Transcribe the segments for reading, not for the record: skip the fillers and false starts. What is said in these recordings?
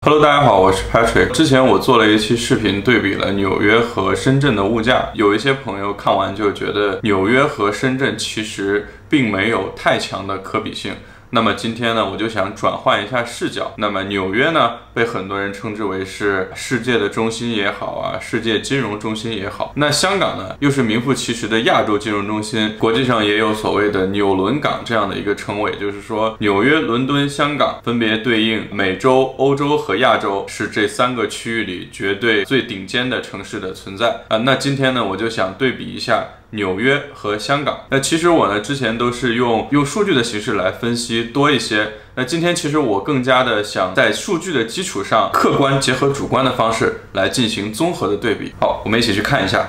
Hello， 大家好，我是 Patrick。之前我做了一期视频，对比了纽约和深圳的物价。有一些朋友看完就觉得纽约和深圳其实并没有太强的可比性。那么今天呢，我就想转换一下视角。那么纽约呢，被很多人称之为是世界的中心也好啊，世界金融中心也好。那香港呢，又是名副其实的亚洲金融中心，国际上也有所谓的纽伦港这样的一个称谓，就是说纽约、伦敦、香港分别对应美洲、欧洲和亚洲，是这三个区域里绝对最顶尖的城市的存在啊。那今天呢，我就想对比一下纽约和香港。那其实我呢之前都是用数据的形式来分析多一些，那今天其实我更加的想在数据的基础上，客观结合主观的方式来进行综合的对比。好，我们一起去看一下。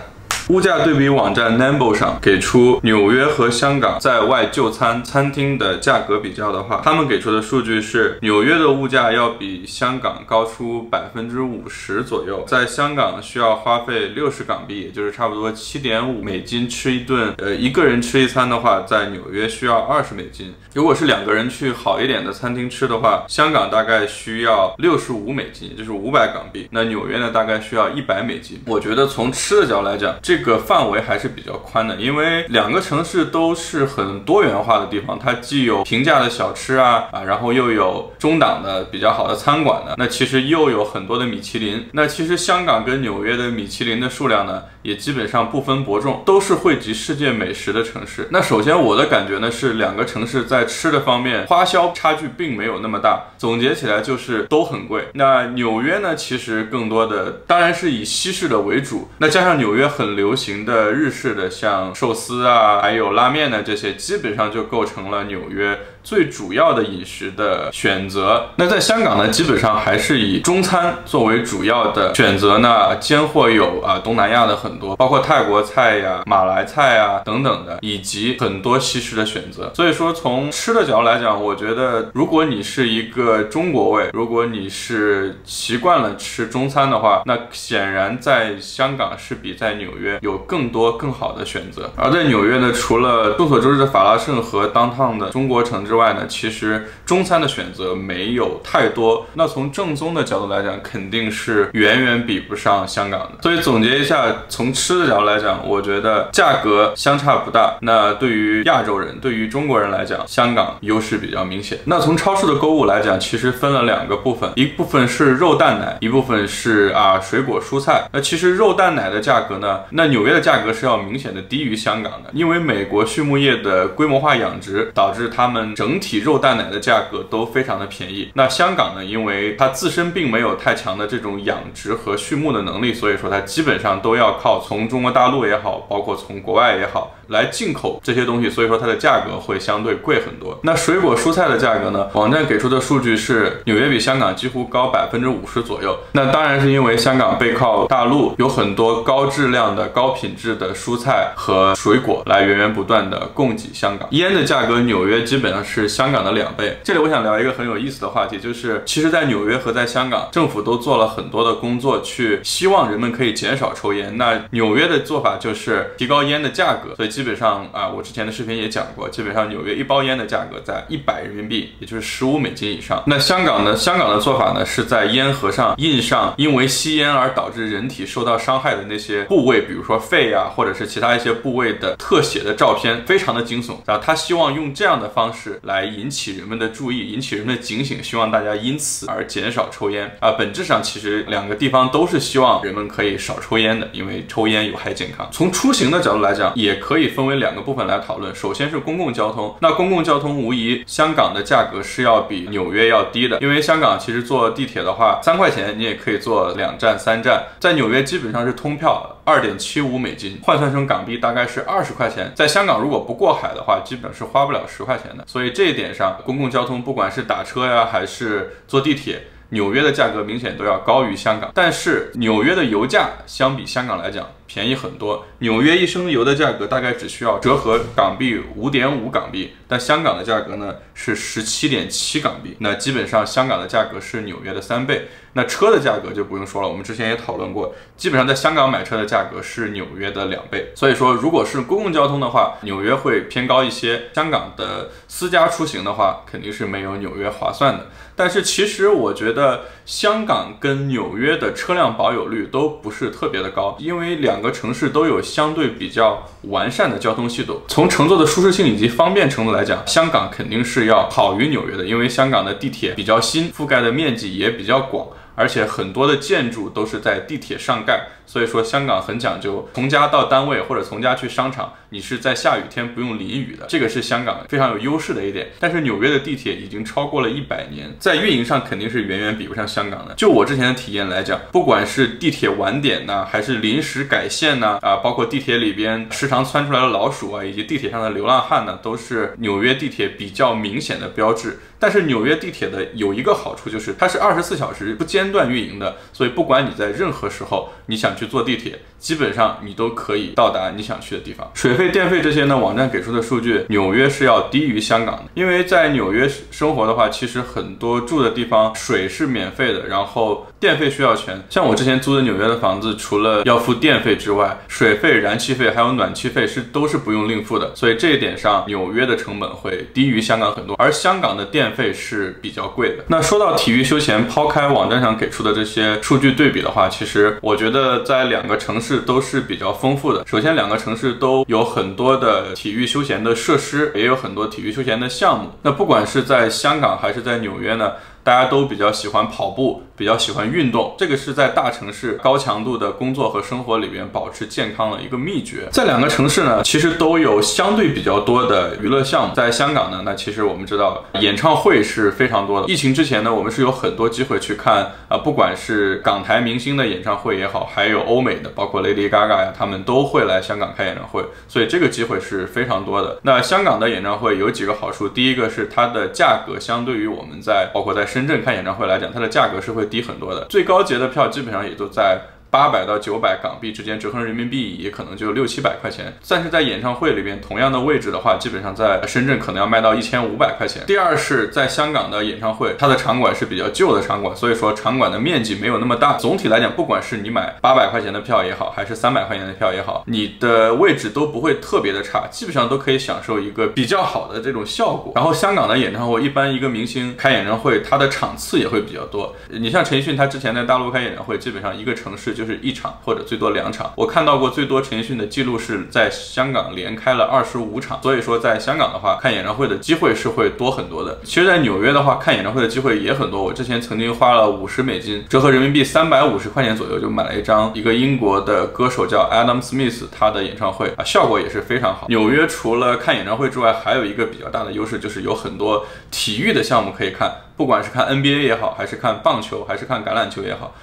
物价对比网站 Nambo 上给出纽约和香港在外就餐餐厅的价格比较的话，他们给出的数据是纽约的物价要比香港高出50%左右，在香港需要花费60港币，也就是差不多7.5美金吃一顿，一个人吃一餐的话，在纽约需要20美金。如果是2个人去好一点的餐厅吃的话，香港大概需要65美金，也就是500港币。那纽约呢，大概需要100美金。我觉得从吃的角度来讲，这个范围还是比较宽的，因为两个城市都是很多元化的地方，它既有平价的小吃然后又有中档的比较好的餐馆的，那其实又有很多的米其林。那其实香港跟纽约的米其林的数量呢，也基本上不分伯仲，都是汇集世界美食的城市。那首先我的感觉呢是，两个城市在吃的方面花销差距并没有那么大，总结起来就是都很贵。那纽约呢，其实更多的当然是以西式的为主，那加上纽约很流行的日式的，像寿司还有拉面这些，基本上就构成了纽约最主要的饮食的选择。那在香港呢，基本上还是以中餐作为主要的选择呢，兼或有东南亚的很多，包括泰国菜马来菜等等的，以及很多西式的选择。所以说从吃的角度来讲，我觉得如果你是一个中国胃，如果你是习惯了吃中餐的话，那显然在香港是比在纽约有更多更好的选择。而在纽约呢，除了众所周知的法拉盛和downtown的中国城之外呢，其实中餐的选择没有太多。那从正宗的角度来讲，肯定是远远比不上香港的。所以总结一下，从吃的角度来讲，我觉得价格相差不大。那对于亚洲人，对于中国人来讲，香港优势比较明显。那从超市的购物来讲，其实分了2个部分，一部分是肉蛋奶，一部分是水果蔬菜。那其实肉蛋奶的价格呢，那纽约的价格是要明显的低于香港的，因为美国畜牧业的规模化养殖导致他们整体肉蛋奶的价格都非常的便宜。那香港呢，因为它自身并没有太强的这种养殖和畜牧的能力，所以说它基本上都要靠从中国大陆也好，包括从国外也好来进口这些东西，所以说它的价格会相对贵很多。那水果蔬菜的价格呢，网站给出的数据是纽约比香港几乎高50%左右。那当然是因为香港背靠大陆，有很多高质量的高品质的蔬菜和水果来源源不断的供给香港。烟的价格纽约基本上是香港的2倍。这里我想聊一个很有意思的话题，就是其实在纽约和在香港，政府都做了很多的工作去希望人们可以减少抽烟。那纽约的做法就是提高烟的价格，所以基本上我之前的视频也讲过，基本上纽约1包烟的价格在100人民币，也就是15美金以上。那香港的做法呢，是在烟盒上印上因为吸烟而导致人体受到伤害的那些部位，比如说肺或者是其他一些部位的特写的照片，非常的惊悚他希望用这样的方式来引起人们的注意，引起人们的警醒，希望大家因此而减少抽烟本质上其实2个地方都是希望人们可以少抽烟的，因为抽烟有害健康。从出行的角度来讲，也可以分为2个部分来讨论。首先是公共交通，那公共交通无疑香港的价格是要比纽约要低的，因为香港其实坐地铁的话3块钱你也可以坐2站3站，在纽约基本上是通票2.75美金，换算成港币大概是20块钱。在香港如果不过海的话，基本是花不了10块钱的。所以这一点上，公共交通不管是打车还是坐地铁，纽约的价格明显都要高于香港。但是纽约的油价相比香港来讲便宜很多。纽约1升油的价格大概只需要折合港币5.5港币，但香港的价格呢是17.7港币。那基本上香港的价格是纽约的3倍。那车的价格就不用说了，我们之前也讨论过，基本上在香港买车的价格是纽约的2倍。所以说，如果是公共交通的话，纽约会偏高一些。香港的私家出行的话，肯定是没有纽约划算的。但是其实我觉得香港跟纽约的车辆保有率都不是特别的高，因为两个城市都有相对比较完善的交通系统。从乘坐的舒适性以及方便程度来讲，香港肯定是要好于纽约的，因为香港的地铁比较新，覆盖的面积也比较广，而且很多的建筑都是在地铁上盖，所以说香港很讲究，从家到单位或者从家去商场，你是在下雨天不用淋雨的，这个是香港非常有优势的一点。但是纽约的地铁已经超过了100年，在运营上肯定是远远比不上香港的。就我之前的体验来讲，不管是地铁晚点呢，还是临时改线呢，包括地铁里边时常窜出来的老鼠啊，以及地铁上的流浪汉呢，都是纽约地铁比较明显的标志。但是纽约地铁的有一个好处，就是它是24小时不间断运营的，所以不管你在任何时候你想去坐地铁，基本上你都可以到达你想去的地方。水费、电费这些呢，网站给出的数据，纽约是要低于香港的。因为在纽约生活的话，其实很多住的地方水是免费的，然后电费需要钱。像我之前租的纽约的房子，除了要付电费之外，水费、燃气费还有暖气费都是不用另付的，所以这一点上纽约的成本会低于香港很多，而香港的电费是比较贵的。那说到体育休闲，抛开网站上给出的这些数据对比的话，其实我觉得在两个城市都是比较丰富的。首先，两个城市都有很多的体育休闲的设施，也有很多体育休闲的项目。那不管是在香港还是在纽约呢，大家都比较喜欢跑步，比较喜欢运动，这个是在大城市高强度的工作和生活里边保持健康的一个秘诀。在两个城市呢，其实都有相对比较多的娱乐项目。在香港呢，那其实我们知道演唱会是非常多的。疫情之前呢，我们是有很多机会去看不管是港台明星的演唱会也好，还有欧美的，包括 Lady Gaga 呀，他们都会来香港开演唱会，所以这个机会是非常多的。那香港的演唱会有几个好处，第一个是它的价格相对于我们包括在深圳看演唱会来讲，它的价格是会低很多的。最高节的票基本上也都在800到900港币之间，折合人民币也可能就600-700块钱。但是在演唱会里边，同样的位置的话，基本上在深圳可能要卖到1500块钱。第二是在香港的演唱会，它的场馆是比较旧的场馆，所以说场馆的面积没有那么大。总体来讲，不管是你买800块钱的票也好，还是300块钱的票也好，你的位置都不会特别的差，基本上都可以享受一个比较好的这种效果。然后香港的演唱会，一般一个明星开演唱会，它的场次也会比较多。你像陈奕迅，他之前在大陆开演唱会，基本上一个城市就是1场或者最多2场。我看到过最多陈奕迅的记录是在香港连开了25场，所以说在香港的话，看演唱会的机会是会多很多的。其实在纽约的话，看演唱会的机会也很多。我之前曾经花了50美金，折合人民币350块钱左右，就买了一个英国的歌手叫 Adam Smith 他的演唱会效果也是非常好。纽约除了看演唱会之外，还有一个比较大的优势，就是有很多体育的项目可以看，不管是看 NBA 也好，还是看棒球，还是看橄榄球也好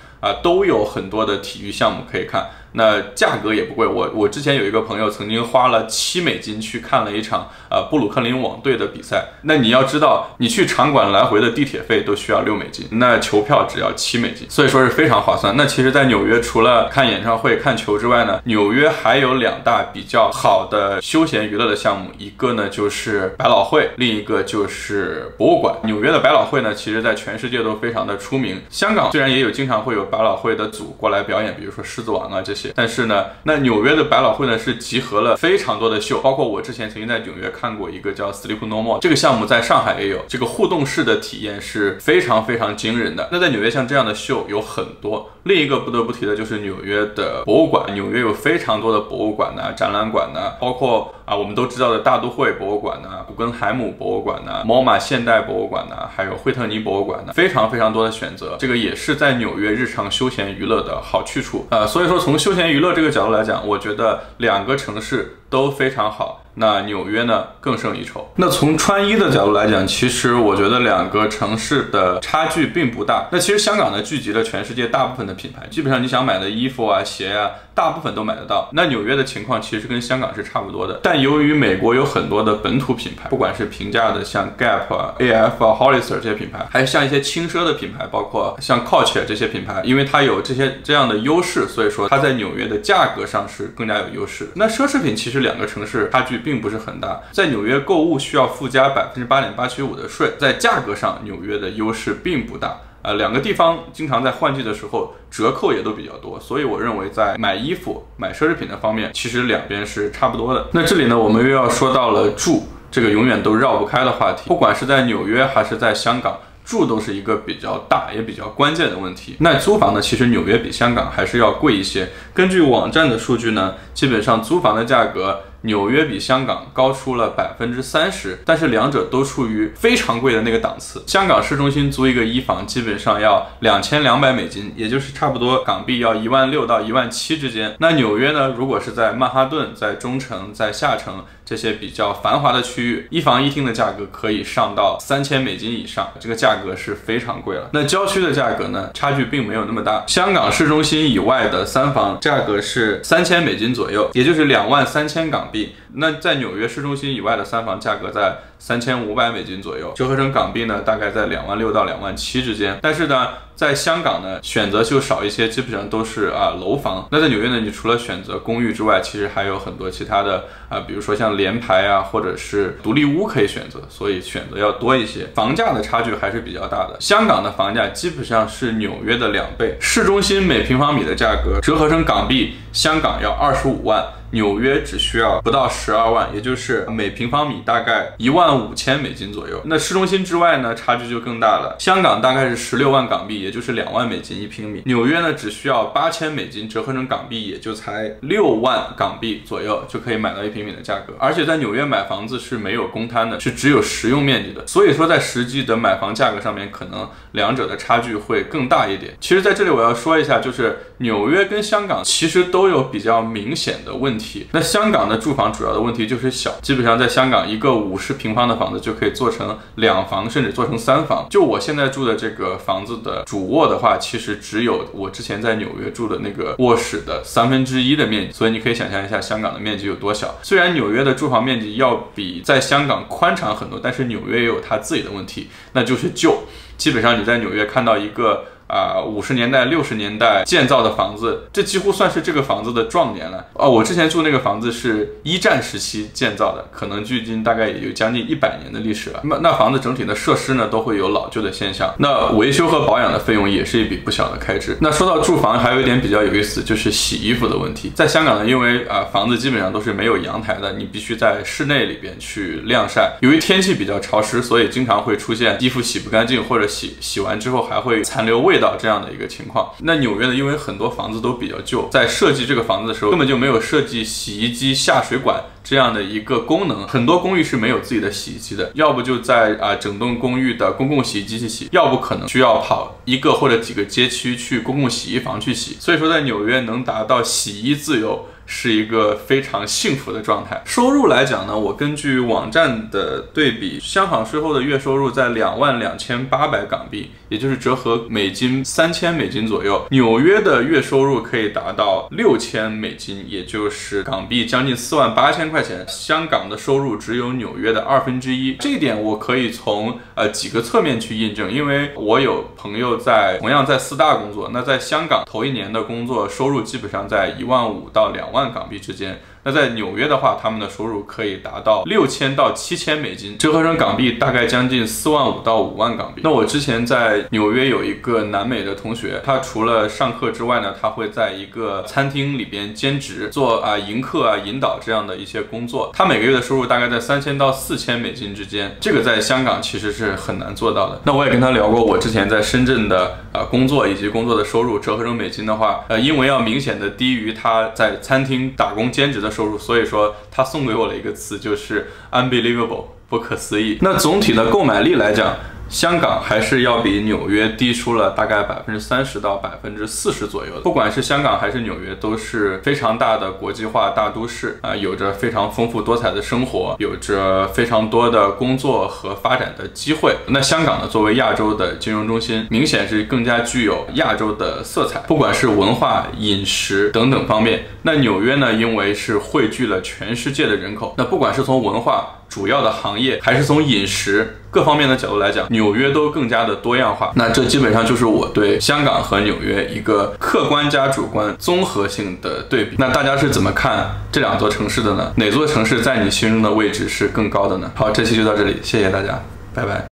都有很多的体育项目可以看。那价格也不贵，我之前有一个朋友曾经花了7美金去看了一场布鲁克林网队的比赛。那你要知道，你去场馆来回的地铁费都需要6美金，那球票只要7美金，所以说是非常划算。那其实在纽约除了看演唱会看球之外呢，纽约还有2大比较好的休闲娱乐的项目，一个呢就是百老汇，另一个就是博物馆。纽约的百老汇呢，其实在全世界都非常的出名。香港虽然也有经常会有百老汇的组过来表演，比如说狮子王这些，但是呢，那纽约的百老汇呢是集合了非常多的秀，包括我之前曾经在纽约看过一个叫 Sleep No More 这个项目，在上海也有，这个互动式的体验是非常非常惊人的。那在纽约像这样的秀有很多。另一个不得不提的就是纽约的博物馆，纽约有非常多的博物馆展览馆包括我们都知道的大都会博物馆古根海姆博物馆MoMA 现代博物馆还有惠特尼博物馆非常非常多的选择，这个也是在纽约日常休闲娱乐的好去处所以说从休闲娱乐这个角度来讲，我觉得2个城市都非常好。那纽约呢更胜一筹。那从穿衣的角度来讲，其实我觉得两个城市的差距并不大。那其实香港呢聚集了全世界大部分的品牌，基本上你想买的衣服啊、鞋啊，大部分都买得到。那纽约的情况其实跟香港是差不多的，但由于美国有很多的本土品牌，不管是平价的像 Gap 啊、AF 啊、Hollister 这些品牌，还有像一些轻奢的品牌，包括像 Coach 这些品牌，因为它有这样的优势，所以说它在纽约的价格上是更加有优势。那奢侈品其实两个城市差距并不是很大，在纽约购物需要附加8.875%的税，在价格上纽约的优势并不大。两个地方经常在换季的时候折扣也都比较多，所以我认为在买衣服、买奢侈品的方面，其实两边是差不多的。那这里呢，我们又要说到了住，这个永远都绕不开的话题，不管是在纽约还是在香港，住都是一个比较大也比较关键的问题。那租房呢，其实纽约比香港还是要贵一些。根据网站的数据呢，基本上租房的价格纽约比香港高出了30%，但是两者都处于非常贵的那个档次。香港市中心租一个一房基本上要2200美金，也就是差不多港币要16000到17000之间。那纽约呢，如果是在曼哈顿、在中城、在下城这些比较繁华的区域，一房一厅的价格可以上到3000美金以上，这个价格是非常贵了。那郊区的价格呢，差距并没有那么大。香港市中心以外的三房价格是3000美金左右，也就是23000港币。那在纽约市中心以外的三房价格在3500美金左右，折合成港币呢，大概在26000到27000之间。但是呢，在香港呢，选择就少一些，基本上都是楼房。那在纽约呢，你除了选择公寓之外，其实还有很多其他的比如说像联排啊，或者是独立屋可以选择，所以选择要多一些。房价的差距还是比较大的。香港的房价基本上是纽约的2倍，市中心每平方米的价格折合成港币，香港要25万。纽约只需要不到12万，也就是每平方米大概15000美金左右。那市中心之外呢，差距就更大了。香港大概是16万港币，也就是2万美金一平米。纽约呢，只需要8000美金，折合成港币也就才6万港币左右，就可以买到一平米的价格。而且在纽约买房子是没有公摊的，是只有实用面积的。所以说在实际的买房价格上面，可能两者的差距会更大一点。其实在这里我要说一下，就是纽约跟香港其实都有比较明显的问题。那香港的住房主要的问题就是小，基本上在香港一个50平方的房子就可以做成2房，甚至做成3房。就我现在住的这个房子的主卧的话，其实只有我之前在纽约住的那个卧室的1/3的面积，所以你可以想象一下香港的面积有多小。虽然纽约的住房面积要比在香港宽敞很多，但是纽约也有它自己的问题，那就是旧。基本上你在纽约看到一个50年代、60年代建造的房子，这几乎算是这个房子的壮年了。我之前住那个房子是一战时期建造的，可能距今大概也有将近100年的历史了。那房子整体的设施呢，都会有老旧的现象。那维修和保养的费用也是一笔不小的开支。那说到住房，还有一点比较有意思，就是洗衣服的问题。在香港呢，因为房子基本上都是没有阳台的，你必须在室内里边去晾晒。由于天气比较潮湿，所以经常会出现衣服洗不干净，或者洗完之后还会残留味道这样的一个情况。那纽约呢，因为很多房子都比较旧，在设计这个房子的时候根本就没有设计洗衣机下水管这样的一个功能。很多公寓是没有自己的洗衣机的，要不就在整栋公寓的公共洗衣机去洗，要不可能需要跑一个或者几个街区去公共洗衣房去洗。所以说在纽约能达到洗衣自由是一个非常幸福的状态。收入来讲呢，我根据网站的对比，香港税后的月收入在22800港币，也就是折合美金3000美金左右。纽约的月收入可以达到6000美金，也就是港币将近48000块钱。香港的收入只有纽约的1/2，这一点我可以从几个侧面去印证，因为我有朋友同样在4大工作，那在香港头1年的工作收入基本上在15000到2万港币之间。那在纽约的话，他们的收入可以达到6000到7000美金，折合成港币大概将近45000到5万港币。那我之前在纽约有一个南美的同学，他除了上课之外呢，他会在一个餐厅里边兼职，做迎客引导这样的一些工作。他每个月的收入大概在3000到4000美金之间，这个在香港其实是很难做到的。那我也跟他聊过我之前在深圳的工作以及工作的收入，折合成美金的话，因为要明显的低于他在餐厅打工兼职的收入，所以说他送给我的一个词就是 unbelievable， 不可思议。那总体的购买力来讲，香港还是要比纽约低出了大概30%到40%左右的。不管是香港还是纽约，都是非常大的国际化大都市啊，有着非常丰富多彩的生活，有着非常多的工作和发展的机会。那香港呢，作为亚洲的金融中心，明显是更加具有亚洲的色彩，不管是文化、饮食等等方面。那纽约呢，因为是汇聚了全世界的人口，那不管是从文化、主要的行业，还是从饮食各方面的角度来讲，纽约都更加的多样化。那这基本上就是我对香港和纽约一个客观加主观综合性的对比。那大家是怎么看这两座城市的呢？哪座城市在你心中的位置是更高的呢？好，这期就到这里，谢谢大家，拜拜。